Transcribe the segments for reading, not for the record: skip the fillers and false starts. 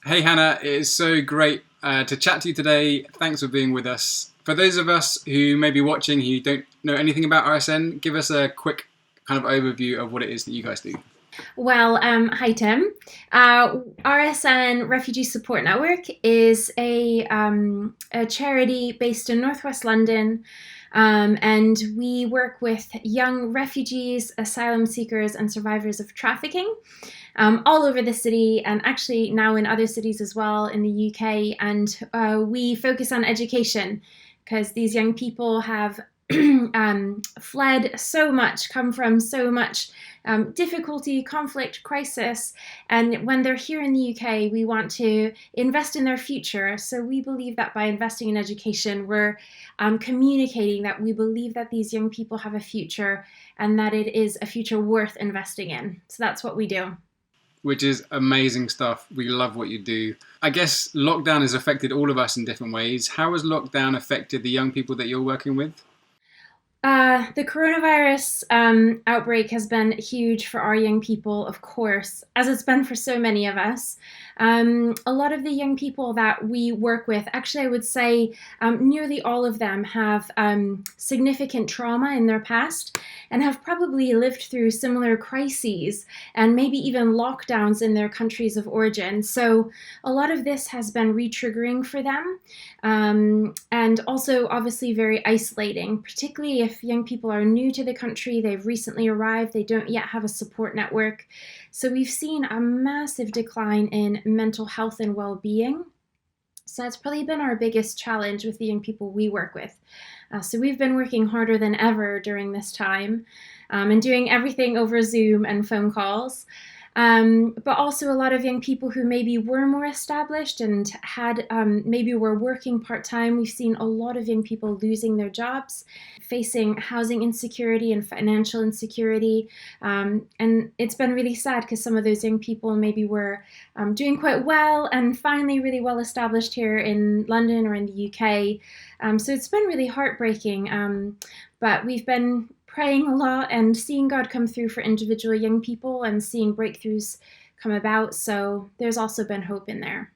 Hey Hannah, it is so great to chat to you today. Thanks for being with us. For those of us who may be watching who don't know anything about RSN, give us a quick kind of overview of what it is that you guys do. Hi Tim. RSN Refugee Support Network is a charity based in Northwest London, and we work with young refugees, asylum seekers, and survivors of trafficking all over the city, and actually now in other cities as well in the UK. And we focus on education because these young people have fled so much, come from so much difficulty, conflict, crisis. And when they're here in the UK, we want to invest in their future. So we believe that by investing in education, we're communicating that we believe that these young people have a future and that it is a future worth investing in. So that's what we do. Which is amazing stuff. We love what you do. I guess lockdown has affected all of us in different ways. How has lockdown affected the young people that you're working with? The coronavirus outbreak has been huge for our young people, of course, as it's been for so many of us. A lot of the young people that we work with, actually, I would say nearly all of them have significant trauma in their past and have probably lived through similar crises and maybe even lockdowns in their countries of origin. So a lot of this has been re-triggering for them, and also obviously very isolating, particularly if young people are new to the country, they've recently arrived, they don't yet have a support network. So we've seen a massive decline in mental health and well-being. So that's probably been our biggest challenge with the young people we work with. So we've been working harder than ever during this time, and doing everything over Zoom and phone calls. But also a lot of young people who maybe were more established and had maybe were working part-time. We've seen a lot of young people losing their jobs, facing housing insecurity and financial insecurity. And it's been really sad because some of those young people maybe were doing quite well and finally really well established here in London or in the UK. So it's been really heartbreaking. But we've been praying a lot and seeing God come through for individual young people and seeing breakthroughs come about. So there's also been hope in there.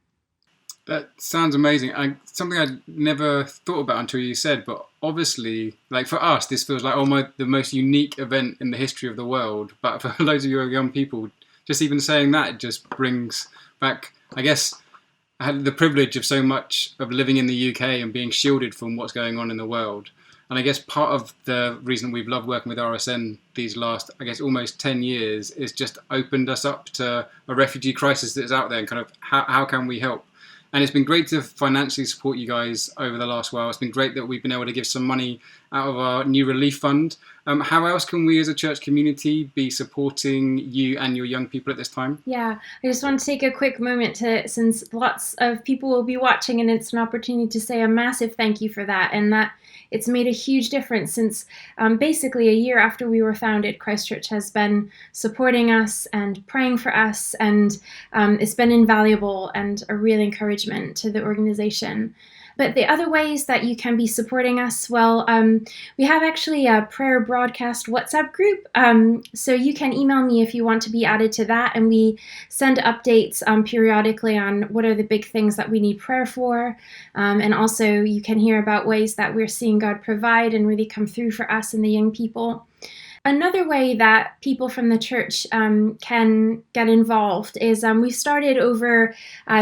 That sounds amazing. Something I'd never thought about until you said, but obviously, like for us, this feels like the most unique event in the history of the world. But for loads of your young people, just even saying that just brings back, I guess, I had the privilege of so much of living in the UK and being shielded from what's going on in the world. And I guess part of the reason we've loved working with RSN these last, I guess, almost 10 years is just opened us up to a refugee crisis that's out there and kind of how can we help? And it's been great to financially support you guys over the last while. It's been great that we've been able to give some money out of our new relief fund. How else can we as a church community be supporting you and your young people at this time? Yeah, I just want to take a quick moment since lots of people will be watching, and it's an opportunity to say a massive thank you for that, and that it's made a huge difference since basically a year after we were founded, Christchurch has been supporting us and praying for us, and it's been invaluable and a real encouragement to the organization. But the other ways that you can be supporting us, well, we have actually a prayer broadcast WhatsApp group. So you can email me if you want to be added to that. And we send updates periodically on what are the big things that we need prayer for. And also you can hear about ways that we're seeing God provide and really come through for us and the young people. Another way that people from the church can get involved is we've started over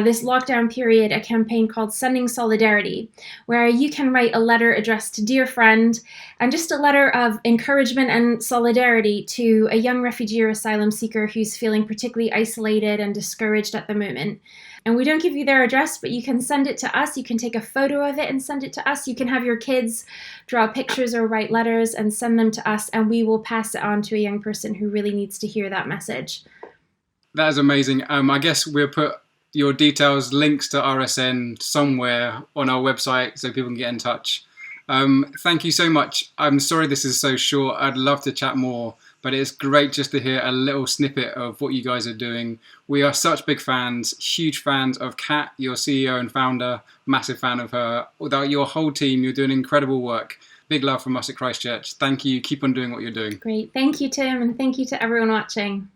this lockdown period a campaign called Sending Solidarity, where you can write a letter addressed to dear friend and just a letter of encouragement and solidarity to a young refugee or asylum seeker who's feeling particularly isolated and discouraged at the moment. And we don't give you their address, but you can send it to us. You can take a photo of it and send it to us. You can have your kids draw pictures or write letters and send them to us, and we will pass it on to a young person who really needs to hear that message. That is amazing. I guess we'll put your details, links to RSN somewhere on our website so people can get in touch. Thank you so much. I'm sorry this is so short. I'd love to chat more, but it's great just to hear a little snippet of what you guys are doing. We are such big fans, huge fans of Kat, your CEO and founder, massive fan of her. Without your whole team, you're doing incredible work. Big love from us at Christchurch. Thank you. Keep on doing what you're doing. Great. Thank you, Tim, and thank you to everyone watching.